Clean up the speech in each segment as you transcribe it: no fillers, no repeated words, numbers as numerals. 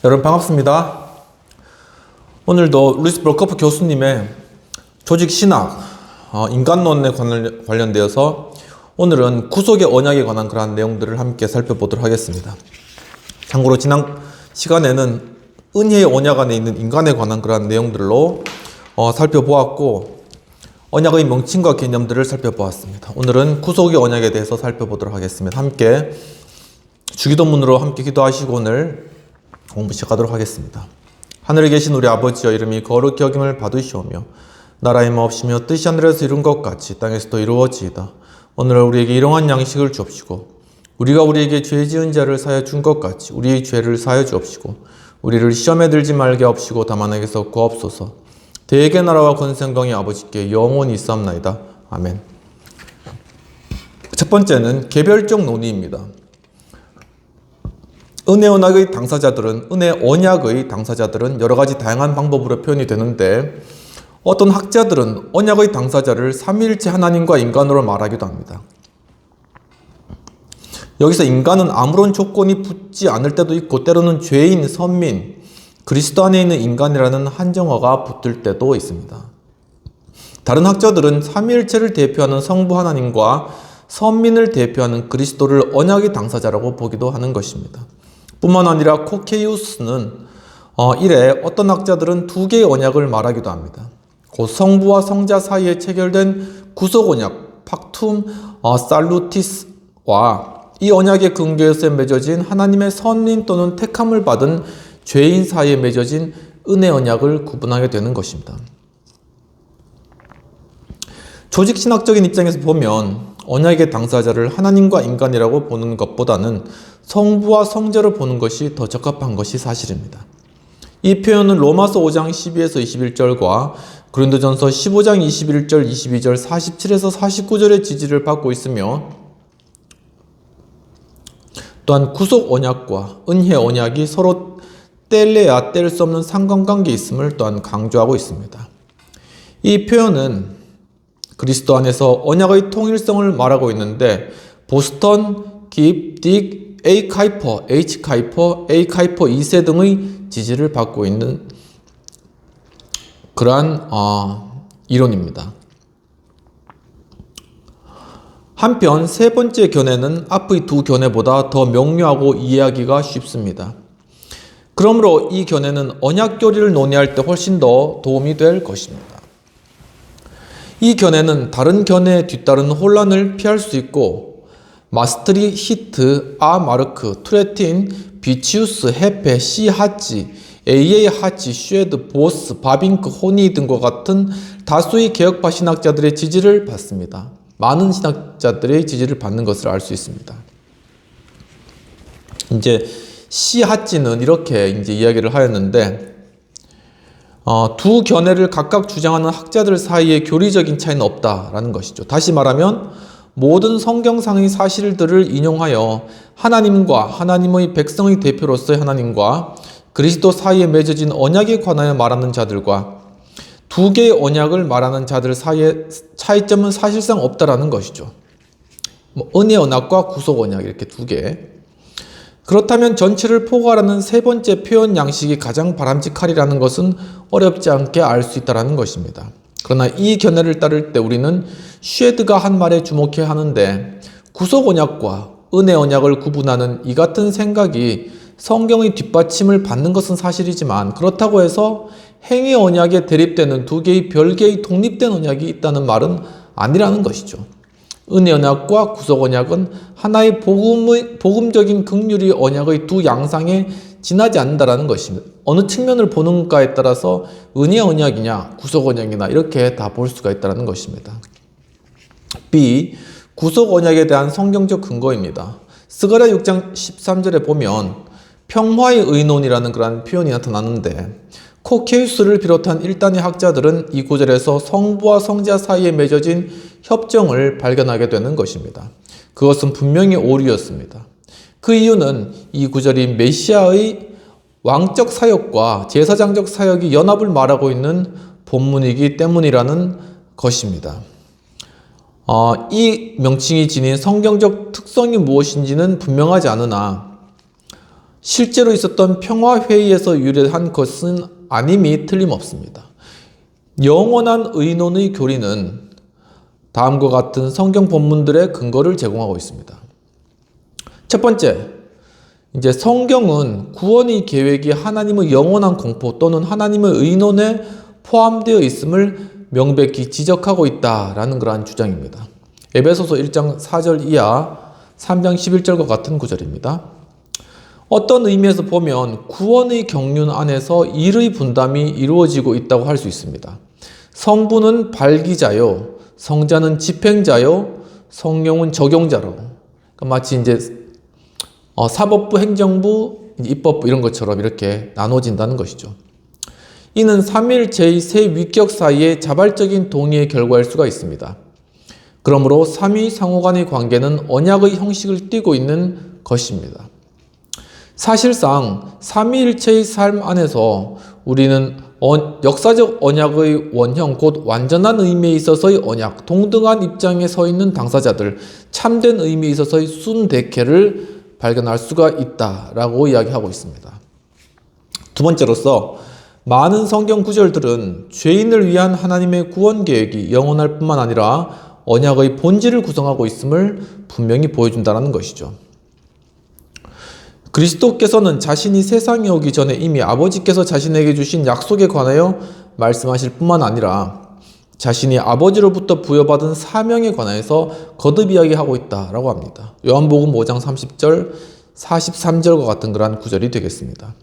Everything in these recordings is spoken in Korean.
여러분 반갑습니다. 오늘도 루이스 브로커프 교수님의 조직신학, 인간론에 관련되어서 오늘은 구속의 언약에 관한 그러한 내용들을 함께 살펴보도록 하겠습니다. 참고로 지난 시간에는 은혜의 언약 안에 있는 인간에 관한 그러한 내용들로 살펴보았고, 언약의 명칭과 개념들을 살펴보았습니다. 오늘은 구속의 언약에 대해서 살펴보도록 하겠습니다. 함께 주기도문으로 함께 기도하시고 오늘 공부 시작하도록 하겠습니다. 하늘에 계신 우리 아버지여, 이름이 거룩히 여김을 받으시오며 나라의 마옵시며 뜻이 하늘에서 이룬 것 같이 땅에서도 이루어지이다. 오늘 우리에게 일용할 양식을 주옵시고 우리가 우리에게 죄 지은 자를 사하여 준 것 같이 우리의 죄를 사하여 주옵시고 우리를 시험에 들지 말게 하옵시고 다만 에게서 구하옵소서. 대개 나라와 권세영광이 아버지께 영원히 있사옵나이다. 아멘. 첫 번째는 개별적 논의입니다. 은혜 언약의 당사자들은 여러 가지 다양한 방법으로 표현이 되는데, 어떤 학자들은 언약의 당사자를 삼위일체 하나님과 인간으로 말하기도 합니다. 여기서 인간은 아무런 조건이 붙지 않을 때도 있고, 때로는 죄인, 선민, 그리스도 안에 있는 인간이라는 한정어가 붙을 때도 있습니다. 다른 학자들은 삼위일체를 대표하는 성부 하나님과 선민을 대표하는 그리스도를 언약의 당사자라고 보기도 하는 것입니다. 뿐만 아니라 코케이우스는 이래 어떤 학자들은 두 개의 언약을 말하기도 합니다. 곧 성부와 성자 사이에 체결된 구속 언약 팍툼 살루티스와 이 언약의 근거에서 맺어진 하나님의 선민 또는 택함을 받은 죄인 사이에 맺어진 은혜 언약을 구분하게 되는 것입니다. 조직신학적인 입장에서 보면 언약의 당사자를 하나님과 인간이라고 보는 것보다는 성부와 성자로 보는 것이 더 적합한 것이 사실입니다. 이 표현은 로마서 5장 12에서 21절과 고린도전서 15장 21절, 22절, 47에서 49절의 지지를 받고 있으며, 또한 구속 언약과 은혜 언약이 서로 뗄래야 뗄 수 없는 상관관계에 있음을 또한 강조하고 있습니다. 이 표현은 그리스도 안에서 언약의 통일성을 말하고 있는데, 보스턴, 깁, 딕, A 카이퍼, H 카이퍼, A 카이퍼 2세 등의 지지를 받고 있는 그러한 이론입니다. 한편 세 번째 견해는 앞의 두 견해보다 더 명료하고 이해하기가 쉽습니다. 그러므로 이 견해는 언약 교리를 논의할 때 훨씬 더 도움이 될 것입니다. 이 견해는 다른 견해에 뒤따르는 혼란을 피할 수 있고, 마스트리, 히트, 마르크, 투레틴, 비치우스, 헤페, C. 하치, A. 하치, 쉐드, 보스, 바빙크, 호니 등과 같은 다수의 개혁파 신학자들의 지지를 받습니다. 많은 신학자들의 지지를 받는 것을 알 수 있습니다. 이제 C. 하치는 이렇게 이야기를 하였는데, 두 견해를 각각 주장하는 학자들 사이에 교리적인 차이는 없다라는 것이죠. 다시 말하면 모든 성경상의 사실들을 인용하여 하나님과 하나님의 백성의 대표로서의 하나님과 그리스도 사이에 맺어진 언약에 관하여 말하는 자들과 두 개의 언약을 말하는 자들 사이의 차이점은 사실상 없다라는 것이죠. 은혜 언약과 구속 언약 이렇게 두 개. 그렇다면 전체를 포괄하는 세 번째 표현 양식이 가장 바람직하리라는 것은 어렵지 않게 알 수 있다는 것입니다. 그러나 이 견해를 따를 때 우리는 쉐드가 한 말에 주목해야 하는데, 구속 언약과 은혜 언약을 구분하는 이 같은 생각이 성경의 뒷받침을 받는 것은 사실이지만, 그렇다고 해서 행위 언약에 대립되는 두 개의 별개의 독립된 언약이 있다는 말은 아니라는 것이죠. 은혜 언약과 구속 언약은 하나의 복음적인 긍휼의 언약의 두 양상에 지나지 않는다라는 것입니다. 어느 측면을 보는가에 따라서 은혜 언약이냐 구속 언약이냐 이렇게 다 볼 수가 있다는 것입니다. B. 구속 언약에 대한 성경적 근거입니다. 스가랴 6장 13절에 보면 평화의 의논이라는 그런 표현이 나타나는데, 코케이우스를 비롯한 일단의 학자들은 이 구절에서 성부와 성자 사이에 맺어진 협정을 발견하게 되는 것입니다. 그것은 분명히 오류였습니다. 그 이유는 이 구절이 메시아의 왕적 사역과 제사장적 사역이 연합을 말하고 있는 본문이기 때문이라는 것입니다. 이 명칭이 지닌 성경적 특성이 무엇인지는 분명하지 않으나 실제로 있었던 평화회의에서 유래한 것은 아님이 틀림없습니다. 영원한 의논의 교리는 다음과 같은 성경 본문들의 근거를 제공하고 있습니다. 첫 번째, 이제 성경은 구원의 계획이 하나님의 영원한 공포 또는 하나님의 의논에 포함되어 있음을 명백히 지적하고 있다라는 그러한 주장입니다. 에베소서 1장 4절 이하 3장 11절과 같은 구절입니다. 어떤 의미에서 보면 구원의 경륜 안에서 일의 분담이 이루어지고 있다고 할 수 있습니다. 성부는 발기자요, 성자는 집행자요, 성령은 적용자로. 그러니까 마치 이제 사법부, 행정부, 입법부 이런 것처럼 이렇게 나눠진다는 것이죠. 이는 삼위일체의 세 위격 사이의 자발적인 동의의 결과일 수가 있습니다. 그러므로 삼위 상호 간의 관계는 언약의 형식을 띠고 있는 것입니다. 사실상 삼위일체의 삶 안에서 우리는 역사적 언약의 원형, 곧 완전한 의미에 있어서의 언약, 동등한 입장에 서 있는 당사자들, 참된 의미에 있어서의 순대케를 발견할 수가 있다라고 이야기하고 있습니다. 두 번째로서 많은 성경 구절들은 죄인을 위한 하나님의 구원 계획이 영원할 뿐만 아니라 언약의 본질을 구성하고 있음을 분명히 보여준다는 것이죠. 그리스도께서는 자신이 세상에 오기 전에 이미 아버지께서 자신에게 주신 약속에 관하여 말씀하실 뿐만 아니라 자신이 아버지로부터 부여받은 사명에 관하여서 거듭 이야기하고 있다라고 합니다. 요한복음 5장 30절, 43절과 같은 그러한 구절이 되겠습니다.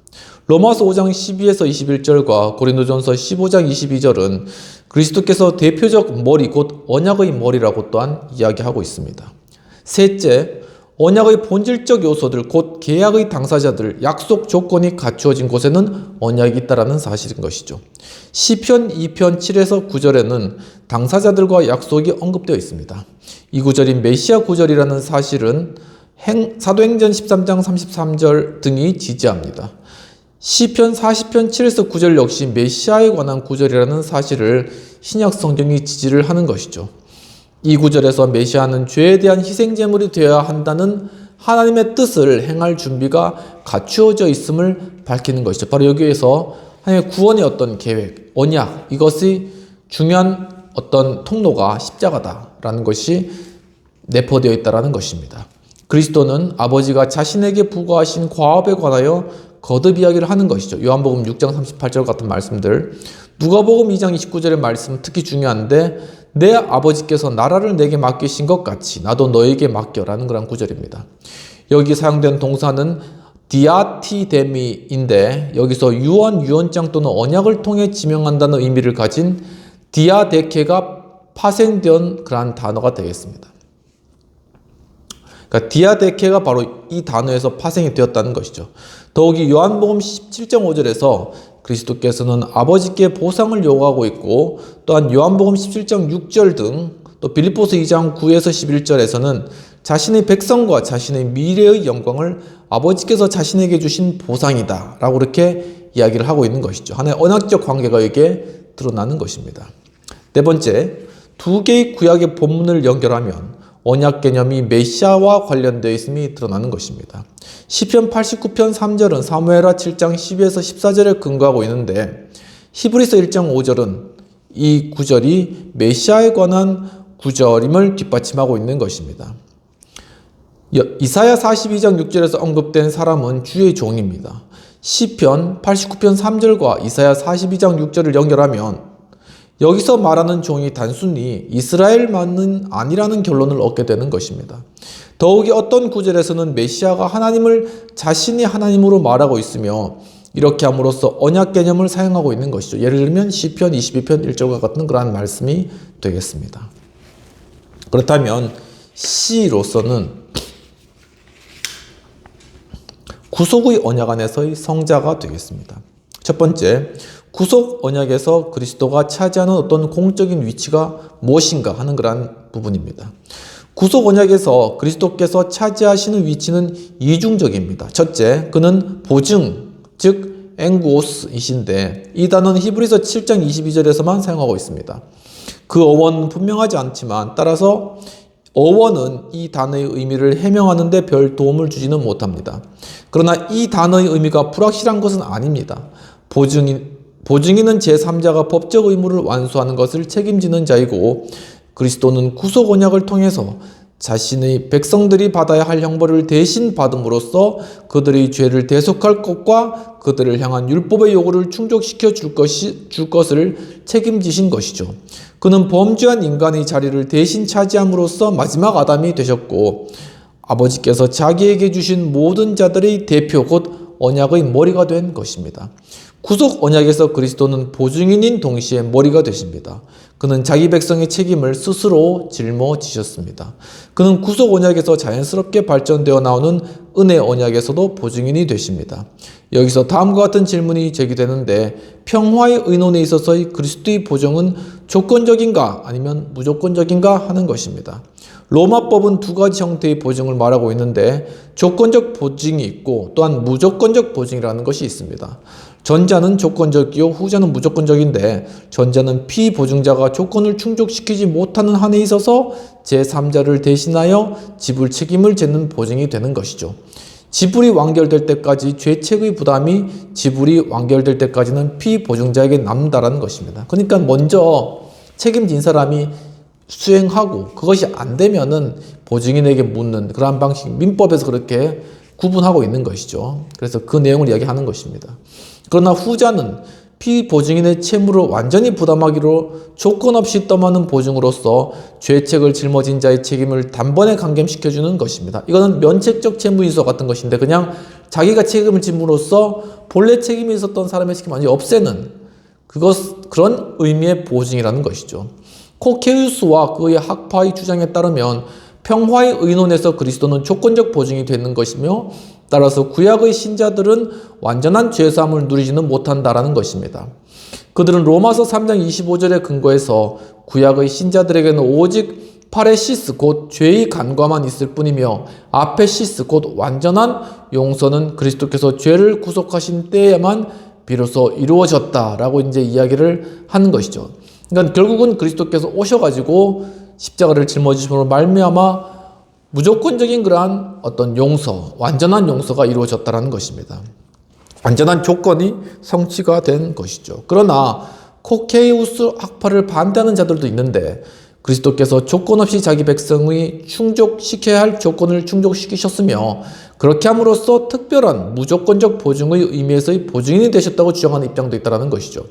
로마서 5장 12에서 21절과 고린도전서 15장 22절은 그리스도께서 대표적 머리, 곧 언약의 머리라고 또한 이야기하고 있습니다. 셋째, 언약의 본질적 요소들, 곧 계약의 당사자들, 약속 조건이 갖추어진 곳에는 언약이 있다는 사실인 것이죠. 시편 2편 7에서 9절에는 당사자들과 약속이 언급되어 있습니다. 이 구절이 메시아 구절이라는 사실은 사도행전 13장 33절 등이 지지합니다. 시편 40편 7에서 9절 역시 메시아에 관한 구절이라는 사실을 신약 성경이 지지를 하는 것이죠. 이 구절에서 메시아는 죄에 대한 희생제물이 되어야 한다는 하나님의 뜻을 행할 준비가 갖추어져 있음을 밝히는 것이죠. 바로 여기에서 하나님의 구원의 어떤 계획, 언약, 이것이 중요한 어떤 통로가 십자가다라는 것이 내포되어 있다는 것입니다. 그리스도는 아버지가 자신에게 부과하신 과업에 관하여 거듭 이야기를 하는 것이죠. 요한복음 6장 38절 같은 말씀들, 누가복음 2장 29절의 말씀은 특히 중요한데 내 아버지께서 나라를 내게 맡기신 것 같이 나도 너에게 맡겨라는 그런 구절입니다. 여기 사용된 동사는 디아티데미인데 여기서 유언장 또는 언약을 통해 지명한다는 의미를 가진 디아데케가 파생된 그러한 단어가 되겠습니다. 그러니까 디아데케가 바로 이 단어에서 파생이 되었다는 것이죠. 더욱이 요한복음 17장 5절에서 그리스도께서는 아버지께 보상을 요구하고 있고 또한 요한복음 17장 6절 등 또 빌립보서 2장 9에서 11절에서는 자신의 백성과 자신의 미래의 영광을 아버지께서 자신에게 주신 보상이다 라고 이렇게 이야기를 하고 있는 것이죠. 하나의 언약적 관계가 여기에 드러나는 것입니다. 네 번째, 두 개의 구약의 본문을 연결하면 언약 개념이 메시아와 관련되어 있음이 드러나는 것입니다. 시편 89편 3절은 사무엘하 7장 12에서 14절에 근거하고 있는데 히브리서 1장 5절은 이 구절이 메시아에 관한 구절임을 뒷받침하고 있는 것입니다. 이사야 42장 6절에서 언급된 사람은 주의 종입니다. 시편 89편 3절과 이사야 42장 6절을 연결하면 여기서 말하는 종이 단순히 이스라엘만은 아니라는 결론을 얻게 되는 것입니다. 더욱이 어떤 구절에서는 메시아가 하나님을 자신이 하나님으로 말하고 있으며 이렇게 함으로써 언약 개념을 사용하고 있는 것이죠. 예를 들면 시편 22편 1절과 같은 그러한 말씀이 되겠습니다. 그렇다면 C로서는 구속의 언약 안에서의 성자가 되겠습니다. 첫 번째, 구속 언약에서 그리스도가 차지하는 어떤 공적인 위치가 무엇인가 하는 그러한 부분입니다. 구속 언약에서 그리스도께서 차지하시는 위치는 이중적입니다. 첫째, 그는 보증, 즉 앵구오스이신데 이 단어는 히브리서 7장 22절에서만 사용하고 있습니다. 그 어원은 분명하지 않지만 따라서 어원은 이 단어의 의미를 해명하는 데 별 도움을 주지는 못합니다. 그러나 이 단어의 의미가 불확실한 것은 아닙니다. 보증인은 제3자가 법적 의무를 완수하는 것을 책임지는 자이고, 그리스도는 구속 언약을 통해서 자신의 백성들이 받아야 할 형벌을 대신 받음으로써 그들의 죄를 대속할 것과 그들을 향한 율법의 요구를 충족시켜 줄 것을 책임지신 것이죠. 그는 범죄한 인간의 자리를 대신 차지함으로써 마지막 아담이 되셨고, 아버지께서 자기에게 주신 모든 자들의 대표 곧 언약의 머리가 된 것입니다. 구속 언약에서 그리스도는 보증인인 동시에 머리가 되십니다. 그는 자기 백성의 책임을 스스로 짊어지셨습니다. 그는 구속 언약에서 자연스럽게 발전되어 나오는 은혜 언약에서도 보증인이 되십니다. 여기서 다음과 같은 질문이 제기되는데, 평화의 의논에 있어서의 그리스도의 보증은 조건적인가 아니면 무조건적인가 하는 것입니다. 로마법은 두 가지 형태의 보증을 말하고 있는데, 조건적 보증이 있고 또한 무조건적 보증이라는 것이 있습니다. 전자는 조건적이요 후자는 무조건적인데, 전자는 피보증자가 조건을 충족시키지 못하는 한에 있어서 제3자를 대신하여 지불 책임을 져는 보증이 되는 것이죠. 지불이 완결될 때까지 죄책의 부담이 지불이 완결될 때까지는 피보증자에게 남는다는 것입니다. 그러니까 먼저 책임진 사람이 수행하고 그것이 안 되면은 보증인에게 묻는 그러한 방식, 민법에서 그렇게 구분하고 있는 것이죠. 그래서 그 내용을 이야기하는 것입니다. 그러나 후자는 피보증인의 채무를 완전히 부담하기로 조건 없이 떠마는 보증으로서 죄책을 짊어진 자의 책임을 단번에 감경시켜주는 것입니다. 이거는 면책적 채무인수 같은 것인데, 그냥 자기가 책임을 짐으로써 본래 책임이 있었던 사람의 책임을 완전히 없애는 그런 의미의 보증이라는 것이죠. 코케우스와 그의 학파의 주장에 따르면 평화의 의논에서 그리스도는 조건적 보증이 되는 것이며, 따라서 구약의 신자들은 완전한 죄사함을 누리지는 못한다라는 것입니다. 그들은 로마서 3장 25절에 근거해서 구약의 신자들에게는 오직 파레시스 곧 죄의 간과만 있을 뿐이며, 아페시스 곧 완전한 용서는 그리스도께서 죄를 구속하신 때에만 비로소 이루어졌다라고 이제 이야기를 하는 것이죠. 그러니까 결국은 그리스도께서 오셔가지고 십자가를 짊어지심으로 말미암아 무조건적인 그러한 어떤 용서, 완전한 용서가 이루어졌다는 것입니다. 완전한 조건이 성취가 된 것이죠. 그러나 코케이우스 학파를 반대하는 자들도 있는데, 그리스도께서 조건 없이 자기 백성의 충족시켜야 할 조건을 충족시키셨으며, 그렇게 함으로써 특별한 무조건적 보증의 의미에서의 보증인이 되셨다고 주장하는 입장도 있다는 것이죠.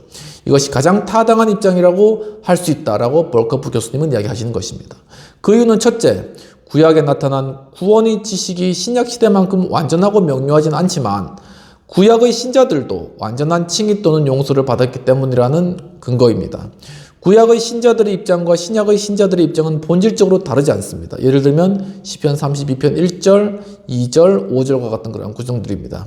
이것이 가장 타당한 입장이라고 할 수 있다라고 볼커프 교수님은 이야기하시는 것입니다. 그 이유는 첫째, 구약에 나타난 구원의 지식이 신약 시대만큼 완전하고 명료하진 않지만 구약의 신자들도 완전한 칭의 또는 용서를 받았기 때문이라는 근거입니다. 구약의 신자들의 입장과 신약의 신자들의 입장은 본질적으로 다르지 않습니다. 예를 들면 시편 32편 1절, 2절, 5절과 같은 그런 구성들입니다.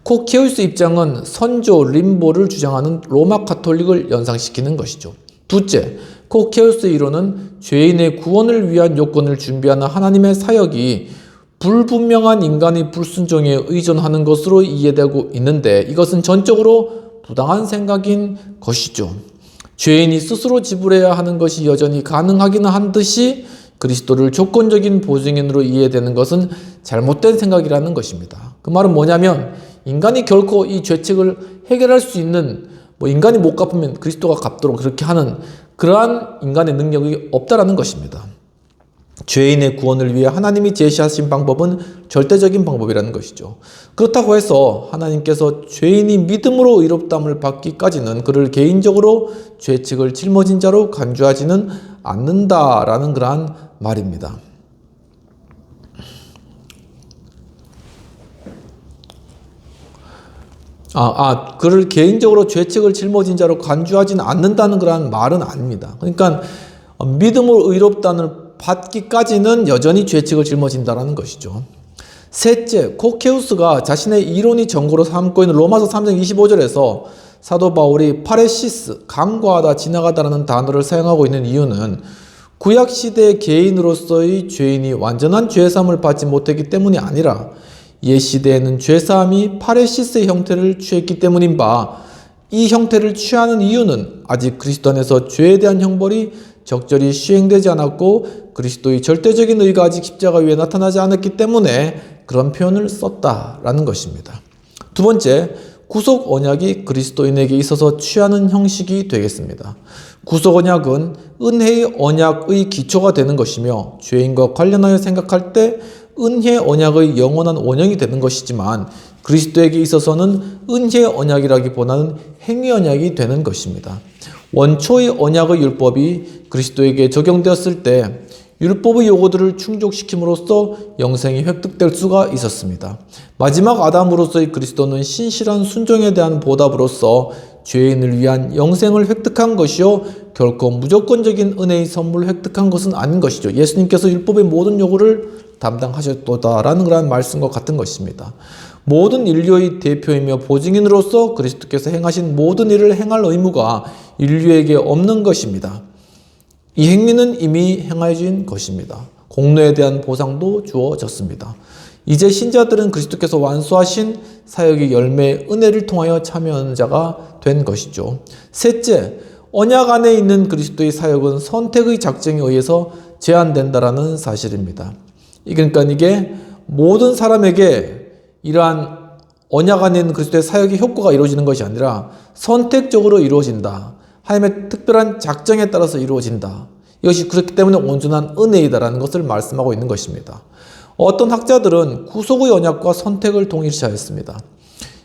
코케우스 입장은 선조, 림보를 주장하는 로마 가톨릭을 연상시키는 것이죠. 둘째, 코케우스의 이론은 죄인의 구원을 위한 요건을 준비하는 하나님의 사역이 불분명한 인간의 불순종에 의존하는 것으로 이해되고 있는데, 이것은 전적으로 부당한 생각인 것이죠. 죄인이 스스로 지불해야 하는 것이 여전히 가능하기는 한 듯이 그리스도를 조건적인 보증인으로 이해되는 것은 잘못된 생각이라는 것입니다. 그 말은 뭐냐면, 인간이 결코 이 죄책을 해결할 수 있는, 인간이 못 갚으면 그리스도가 갚도록 그렇게 하는 그러한 인간의 능력이 없다라는 것입니다. 죄인의 구원을 위해 하나님이 제시하신 방법은 절대적인 방법이라는 것이죠. 그렇다고 해서 하나님께서 죄인이 믿음으로 의롭다함을 받기까지는 그를 개인적으로 죄책을 짊어진 자로 간주하지는 않는다라는 그러한 말입니다. 그를 개인적으로 죄책을 짊어진 자로 간주하지는 않는다는 그러한 말은 아닙니다. 그러니까 믿음으로 의롭다함을 받기까지는 여전히 죄책을 짊어진다는 것이죠. 셋째, 코케우스가 자신의 이론이 전거로 삼고 있는 로마서 3장 25절에서 사도 바울이 파레시스, 간과하다, 지나가다라는 단어를 사용하고 있는 이유는 구약시대의 개인으로서의 죄인이 완전한 죄사함을 받지 못했기 때문이 아니라 옛 시대에는 죄사함이 파레시스의 형태를 취했기 때문인 바, 이 형태를 취하는 이유는 아직 그리스도 안에서 죄에 대한 형벌이 적절히 시행되지 않았고 그리스도의 절대적인 의가 아직 십자가 위에 나타나지 않았기 때문에 그런 표현을 썼다라는 것입니다. 두 번째, 구속 언약이 그리스도인에게 있어서 취하는 형식이 되겠습니다. 구속 언약은 은혜의 언약의 기초가 되는 것이며 죄인과 관련하여 생각할 때 은혜 언약의 영원한 원형이 되는 것이지만 그리스도에게 있어서는 은혜 언약이라기보다는 행위 언약이 되는 것입니다. 원초의 언약의 율법이 그리스도에게 적용되었을 때 율법의 요구들을 충족시킴으로써 영생이 획득될 수가 있었습니다. 마지막 아담으로서의 그리스도는 신실한 순종에 대한 보답으로서 죄인을 위한 영생을 획득한 것이요 결코 무조건적인 은혜의 선물을 획득한 것은 아닌 것이죠. 예수님께서 율법의 모든 요구를 담당하셨도다라는 그런 말씀과 같은 것입니다. 모든 인류의 대표이며 보증인으로서 그리스도께서 행하신 모든 일을 행할 의무가 인류에게 없는 것입니다. 이 행위는 이미 행하여진 것입니다. 공로에 대한 보상도 주어졌습니다. 이제 신자들은 그리스도께서 완수하신 사역의 열매 은혜를 통하여 참여하는 자가 된 것이죠. 셋째, 언약 안에 있는 그리스도의 사역은 선택의 작정에 의해서 제한된다라는 사실입니다. 그러니까 이게 모든 사람에게 이러한 언약 안에 있는 그리스도의 사역의 효과가 이루어지는 것이 아니라 선택적으로 이루어진다. 하나님의 특별한 작정에 따라서 이루어진다. 이것이 그렇기 때문에 온전한 은혜이다라는 것을 말씀하고 있는 것입니다. 어떤 학자들은 구속의 언약과 선택을 동일시하였습니다.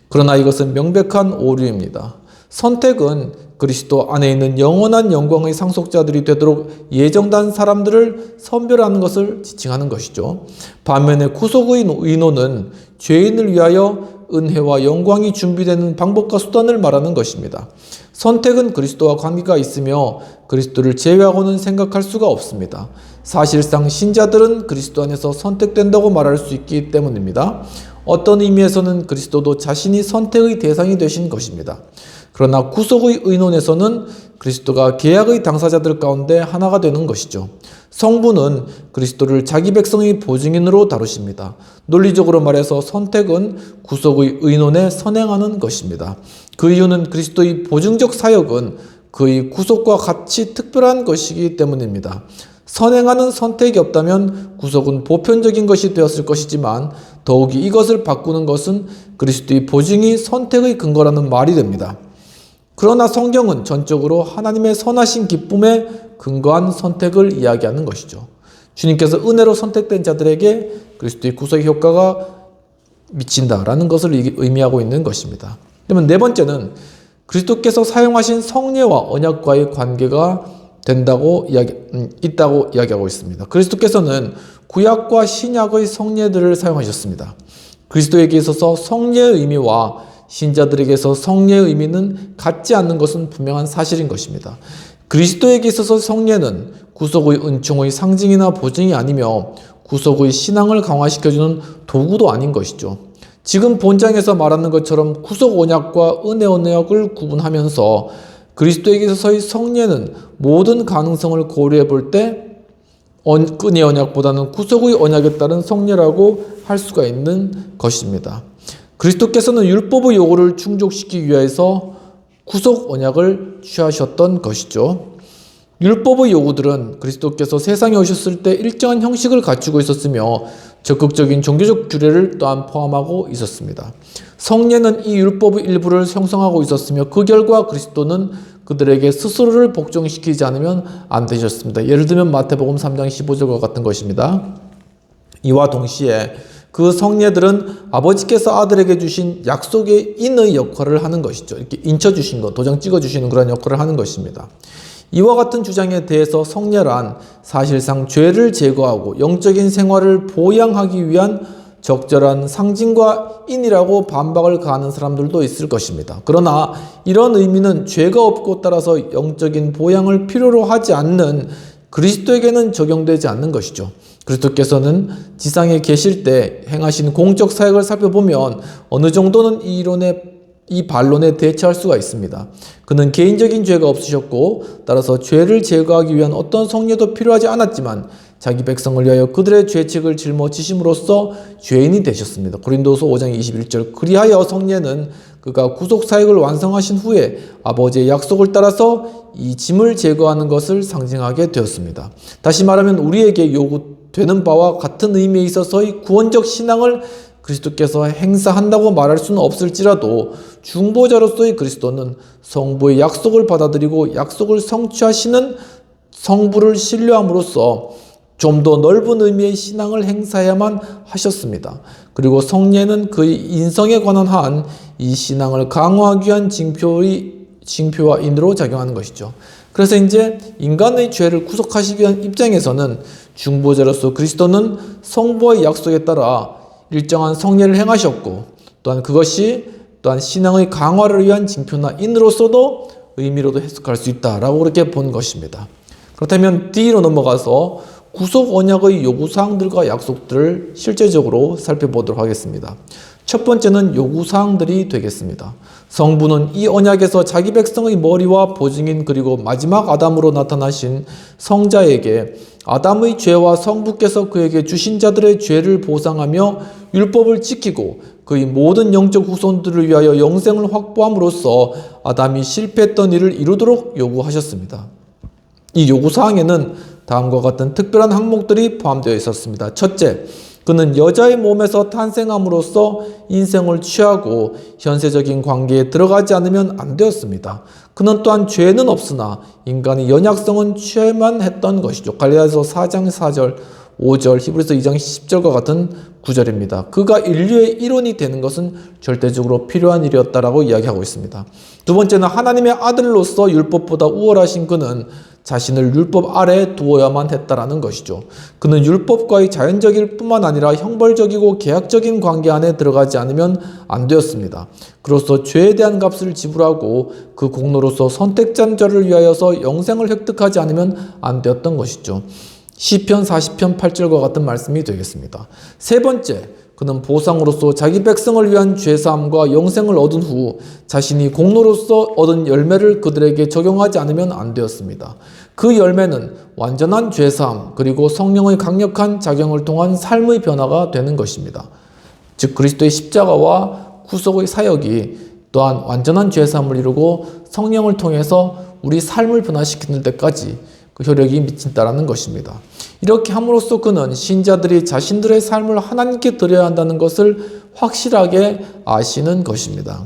그러나 이것은 명백한 오류입니다. 선택은 그리스도 안에 있는 영원한 영광의 상속자들이 되도록 예정된 사람들을 선별하는 것을 지칭하는 것이죠. 반면에 구속의 의노는 죄인을 위하여 은혜와 영광이 준비되는 방법과 수단을 말하는 것입니다. 선택은 그리스도와 관계가 있으며 그리스도를 제외하고는 생각할 수가 없습니다. 사실상 신자들은 그리스도 안에서 선택된다고 말할 수 있기 때문입니다. 어떤 의미에서는 그리스도도 자신이 선택의 대상이 되신 것입니다. 그러나 구속의 의논에서는 그리스도가 계약의 당사자들 가운데 하나가 되는 것이죠. 성부는 그리스도를 자기 백성의 보증인으로 다루십니다. 논리적으로 말해서 선택은 구속의 의논에 선행하는 것입니다. 그 이유는 그리스도의 보증적 사역은 그의 구속과 같이 특별한 것이기 때문입니다. 선행하는 선택이 없다면 구속은 보편적인 것이 되었을 것이지만 더욱이 이것을 바꾸는 것은 그리스도의 보증이 선택의 근거라는 말이 됩니다. 그러나 성경은 전적으로 하나님의 선하신 기쁨에 근거한 선택을 이야기하는 것이죠. 주님께서 은혜로 선택된 자들에게 그리스도의 구속의 효과가 미친다라는 것을 의미하고 있는 것입니다. 그러면 네 번째는 그리스도께서 사용하신 성례와 언약과의 관계가 있다고 이야기하고 있습니다. 그리스도께서는 구약과 신약의 성례들을 사용하셨습니다. 그리스도에게 있어서 성례의 의미와 신자들에게서 성례의 의미는 같지 않는 것은 분명한 사실인 것입니다. 그리스도에게 있어서 성례는 구속의 은총의 상징이나 보증이 아니며 구속의 신앙을 강화시켜주는 도구도 아닌 것이죠. 지금 본장에서 말하는 것처럼 구속 언약과 은혜 언약을 구분하면서 그리스도에게 있어서의 성례는 모든 가능성을 고려해 볼 때 은혜 언약보다는 구속의 언약에 따른 성례라고 할 수가 있는 것입니다. 그리스도께서는 율법의 요구를 충족시키기 위해서 구속 언약을 취하셨던 것이죠. 율법의 요구들은 그리스도께서 세상에 오셨을 때 일정한 형식을 갖추고 있었으며 적극적인 종교적 규례를 또한 포함하고 있었습니다. 성례는 이 율법의 일부를 형성하고 있었으며 그 결과 그리스도는 그들에게 스스로를 복종시키지 않으면 안 되셨습니다. 예를 들면 마태복음 3장 15절과 같은 것입니다. 이와 동시에 그 성례들은 아버지께서 아들에게 주신 약속의 인의 역할을 하는 것이죠. 이렇게 인쳐주신 것, 도장 찍어주시는 그런 역할을 하는 것입니다. 이와 같은 주장에 대해서 성례란 사실상 죄를 제거하고 영적인 생활을 보양하기 위한 적절한 상징과 인이라고 반박을 가하는 사람들도 있을 것입니다. 그러나 이런 의미는 죄가 없고 따라서 영적인 보양을 필요로 하지 않는 그리스도에게는 적용되지 않는 것이죠. 그리스도께서는 지상에 계실 때 행하신 공적 사역을 살펴보면 어느 정도는 이 반론에 대처할 수가 있습니다. 그는 개인적인 죄가 없으셨고 따라서 죄를 제거하기 위한 어떤 성례도 필요하지 않았지만 자기 백성을 위하여 그들의 죄책을 짊어지심으로써 죄인이 되셨습니다. 고린도서 5장 21절 그리하여 성례는 그가 구속 사역을 완성하신 후에 아버지의 약속을 따라서 이 짐을 제거하는 것을 상징하게 되었습니다. 다시 말하면 우리에게 요구되는 바와 같은 의미에 있어서의 구원적 신앙을 그리스도께서 행사한다고 말할 수는 없을지라도 중보자로서의 그리스도는 성부의 약속을 받아들이고 약속을 성취하시는 성부를 신뢰함으로써 좀 더 넓은 의미의 신앙을 행사해야만 하셨습니다. 그리고 성례는 그의 인성에 관한 한 이 신앙을 강화하기 위한 징표와 인으로 작용하는 것이죠. 그래서 이제 인간의 죄를 구속하시기 위한 입장에서는 중보자로서 그리스도는 성부의 약속에 따라 일정한 성례를 행하셨고 또한 그것이 또한 신앙의 강화를 위한 징표나 인으로서도 의미로도 해석할 수 있다라고 그렇게 본 것입니다. 그렇다면 D로 넘어가서 구속 언약의 요구사항들과 약속들을 실제적으로 살펴보도록 하겠습니다. 첫 번째는 요구사항들이 되겠습니다. 성부는 이 언약에서 자기 백성의 머리와 보증인 그리고 마지막 아담으로 나타나신 성자에게 아담의 죄와 성부께서 그에게 주신 자들의 죄를 보상하며 율법을 지키고 그의 모든 영적 후손들을 위하여 영생을 확보함으로써 아담이 실패했던 일을 이루도록 요구하셨습니다. 이 요구사항에는 다음과 같은 특별한 항목들이 포함되어 있었습니다. 첫째, 그는 여자의 몸에서 탄생함으로써 인생을 취하고 현세적인 관계에 들어가지 않으면 안 되었습니다. 그는 또한 죄는 없으나 인간의 연약성은 취해만 했던 것이죠. 갈라디아서 4장 4절, 5절, 히브리서 2장 10절과 같은 구절입니다. 그가 인류의 일원이 되는 것은 절대적으로 필요한 일이었다라고 이야기하고 있습니다. 두 번째는 하나님의 아들로서 율법보다 우월하신 그는 자신을 율법 아래에 두어야만 했다라는 것이죠. 그는 율법과의 자연적일 뿐만 아니라 형벌적이고 계약적인 관계 안에 들어가지 않으면 안 되었습니다. 그로써 죄에 대한 값을 지불하고 그 공로로서 선택자를 위하여서 영생을 획득하지 않으면 안 되었던 것이죠. 시편 40편 8절과 같은 말씀이 되겠습니다. 세 번째, 그는 보상으로서 자기 백성을 위한 죄사함과 영생을 얻은 후 자신이 공로로서 얻은 열매를 그들에게 적용하지 않으면 안 되었습니다. 그 열매는 완전한 죄사함 그리고 성령의 강력한 작용을 통한 삶의 변화가 되는 것입니다. 즉 그리스도의 십자가와 구속의 사역이 또한 완전한 죄사함을 이루고 성령을 통해서 우리 삶을 변화시키는 데까지 그 효력이 미친다라는 것입니다. 이렇게 함으로써 그는 신자들이 자신들의 삶을 하나님께 드려야 한다는 것을 확실하게 아시는 것입니다.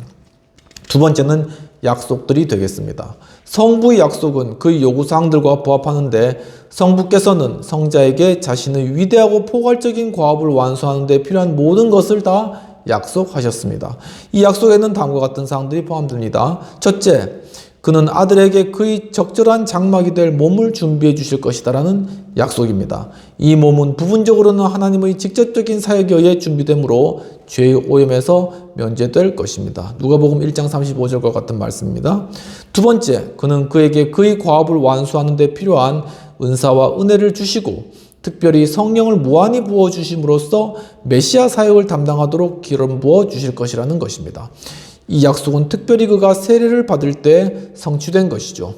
두 번째는 약속들이 되겠습니다. 성부의 약속은 그 요구사항들과 부합하는데 성부께서는 성자에게 자신의 위대하고 포괄적인 과업을 완수하는 데 필요한 모든 것을 다 약속하셨습니다. 이 약속에는 다음과 같은 사항들이 포함됩니다. 첫째, 그는 아들에게 그의 적절한 장막이 될 몸을 준비해 주실 것이다라는 약속입니다. 이 몸은 부분적으로는 하나님의 직접적인 사역에 의해 준비되므로 죄의 오염에서 면제될 것입니다. 누가복음 1장 35절과 같은 말씀입니다. 두 번째, 그는 그에게 그의 과업을 완수하는 데 필요한 은사와 은혜를 주시고 특별히 성령을 무한히 부어주심으로써 메시아 사역을 담당하도록 기름 부어 주실 것이라는 것입니다. 이 약속은 특별히 그가 세례를 받을 때 성취된 것이죠.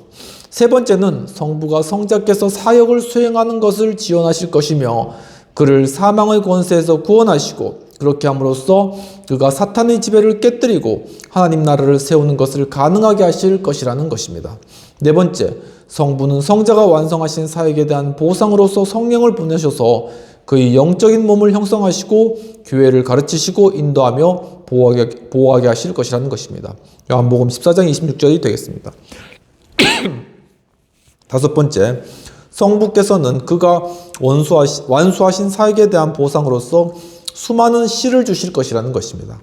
세 번째는 성부가 성자께서 사역을 수행하는 것을 지원하실 것이며 그를 사망의 권세에서 구원하시고 그렇게 함으로써 그가 사탄의 지배를 깨뜨리고 하나님 나라를 세우는 것을 가능하게 하실 것이라는 것입니다. 네 번째, 성부는 성자가 완성하신 사역에 대한 보상으로서 성령을 보내셔서 그의 영적인 몸을 형성하시고 교회를 가르치시고 인도하며 보호하게 하실 것이라는 것입니다. 요한복음 14장 26절이 되겠습니다. 다섯 번째, 성부께서는 그가 완수하신 사역에 대한 보상으로서 수많은 씨를 주실 것이라는 것입니다.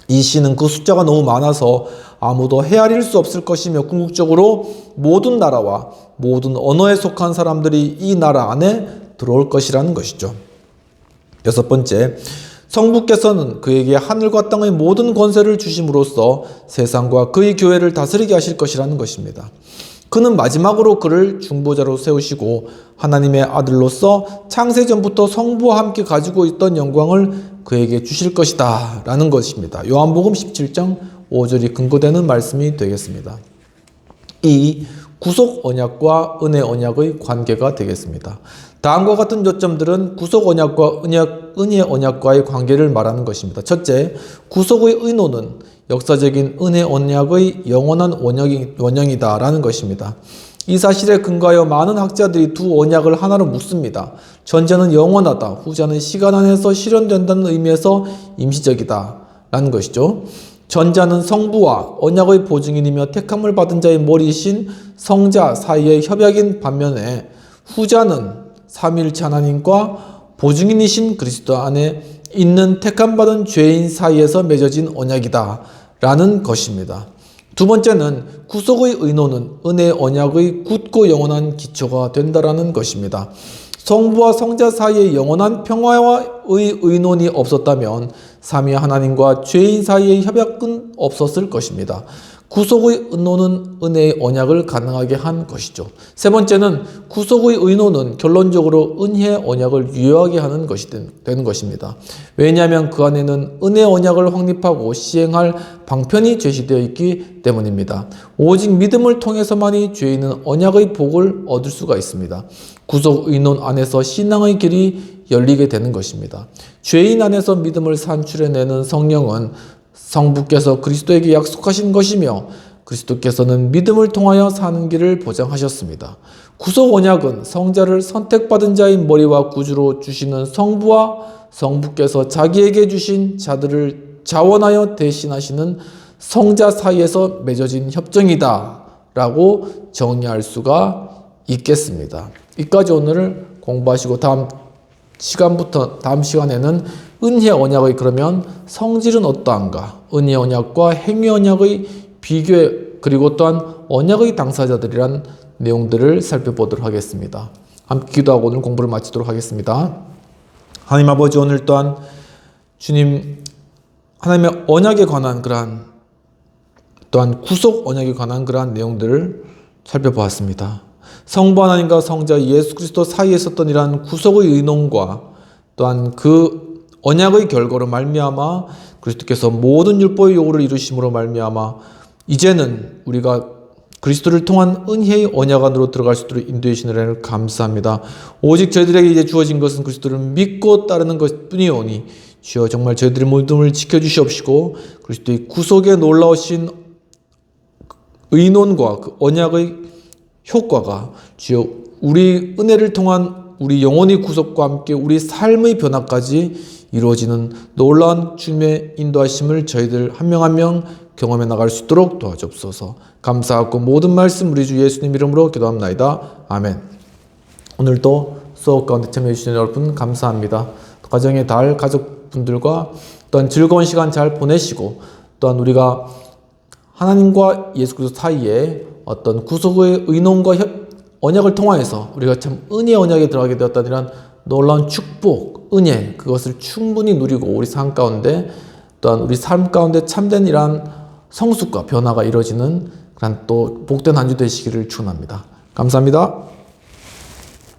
이 씨는 그 숫자가 너무 많아서 아무도 헤아릴 수 없을 것이며 궁극적으로 모든 나라와 모든 언어에 속한 사람들이 이 나라 안에 들어올 것이라는 것이죠. 여섯 번째, 성부께서는 그에게 하늘과 땅의 모든 권세를 주심으로써 세상과 그의 교회를 다스리게 하실 것이라는 것입니다. 그는 마지막으로 그를 중보자로 세우시고 하나님의 아들로서 창세전부터 성부와 함께 가지고 있던 영광을 그에게 주실 것이다 라는 것입니다. 요한복음 17장 5절이 근거되는 말씀이 되겠습니다. 이 구속 언약과 은혜 언약의 관계가 되겠습니다. 다음과 같은 요점들은 구속 언약과 은혜 언약과의 관계를 말하는 것입니다. 첫째, 구속의 의노는 역사적인 은혜 언약의 영원한 원형이다라는 것입니다. 이 사실에 근거하여 많은 학자들이 두 언약을 하나로 묶습니다. 전자는 영원하다, 후자는 시간 안에서 실현된다는 의미에서 임시적이다 라는 것이죠. 전자는 성부와 언약의 보증인이며 택함을 받은 자의 머리이신 성자 사이의 협약인 반면에 후자는 삼위일체 하나님과 보증인이신 그리스도 안에 있는 택함받은 죄인 사이에서 맺어진 언약이다 라는 것입니다. 두 번째는 구속의 의논은 은혜의 언약의 굳고 영원한 기초가 된다라는 것입니다. 성부와 성자 사이에 영원한 평화의 의논이 없었다면 삼위 하나님과 죄인 사이의 협약은 없었을 것입니다. 구속의 의논은 은혜의 언약을 가능하게 한 것이죠. 세 번째는 구속의 의논은 결론적으로 은혜의 언약을 유효하게 하는 것이 되는 것입니다. 왜냐하면 그 안에는 은혜의 언약을 확립하고 시행할 방편이 제시되어 있기 때문입니다. 오직 믿음을 통해서만이 죄인은 언약의 복을 얻을 수가 있습니다. 구속 의논 안에서 신앙의 길이 열리게 되는 것입니다. 죄인 안에서 믿음을 산출해내는 성령은 성부께서 그리스도에게 약속하신 것이며 그리스도께서는 믿음을 통하여 사는 길을 보장하셨습니다. 구속 언약은 성자를 선택받은 자의 머리와 구주로 주시는 성부와 성부께서 자기에게 주신 자들을 자원하여 대신하시는 성자 사이에서 맺어진 협정이다 라고 정리할 수가 있겠습니다. 이까지 오늘 공부하시고 다음 시간에는 은혜 언약의 그러면 성질은 어떠한가? 은혜 언약과 행위 언약의 비교 그리고 또한 언약의 당사자들이란 내용들을 살펴보도록 하겠습니다. 함께 기도하고 오늘 공부를 마치도록 하겠습니다. 하나님 아버지, 오늘 또한 주님 하나님의 언약에 관한 그러한 또한 구속 언약에 관한 그러한 내용들을 살펴보았습니다. 성부 하나님과 성자 예수 그리스도 사이에 있었던 이러한 구속의 의논과 또한 그 언약의 결과로 말미암아 그리스도께서 모든 율법의 요구를 이루심으로 말미암아 이제는 우리가 그리스도를 통한 은혜의 언약 안으로 들어갈 수 있도록 인도해 주시는 은혜를 감사합니다. 오직 저희들에게 이제 주어진 것은 그리스도를 믿고 따르는 것뿐이오니 주여 정말 저희들의 모둠을 지켜주시옵시고 그리스도의 구속에 놀라우신 의논과 그 언약의 효과가 주여 우리 은혜를 통한 우리 영혼의 구속과 함께 우리 삶의 변화까지 이루어지는 놀라운 주님의 인도하심을 저희들 한 명 한 명 경험해 나갈 수 있도록 도와주옵소서. 감사하고 모든 말씀 우리 주 예수님 이름으로 기도합나이다. 아멘. 오늘도 수업 가운데 참여해 주시는 여러분 감사합니다. 가정의 달 가족분들과 또한 즐거운 시간 잘 보내시고 또한 우리가 하나님과 예수 그리스도 사이에 어떤 구속의 의논과 언약을 통하여서 우리가 참 은혜의 언약에 들어가게 되었다는 이런 놀라운 축복, 은혜 그것을 충분히 누리고 우리 삶 가운데 또한 우리 삶 가운데 참된 이러한 성숙과 변화가 이루어지는 그런 또 복된 한 주 되시기를 축원합니다. 감사합니다.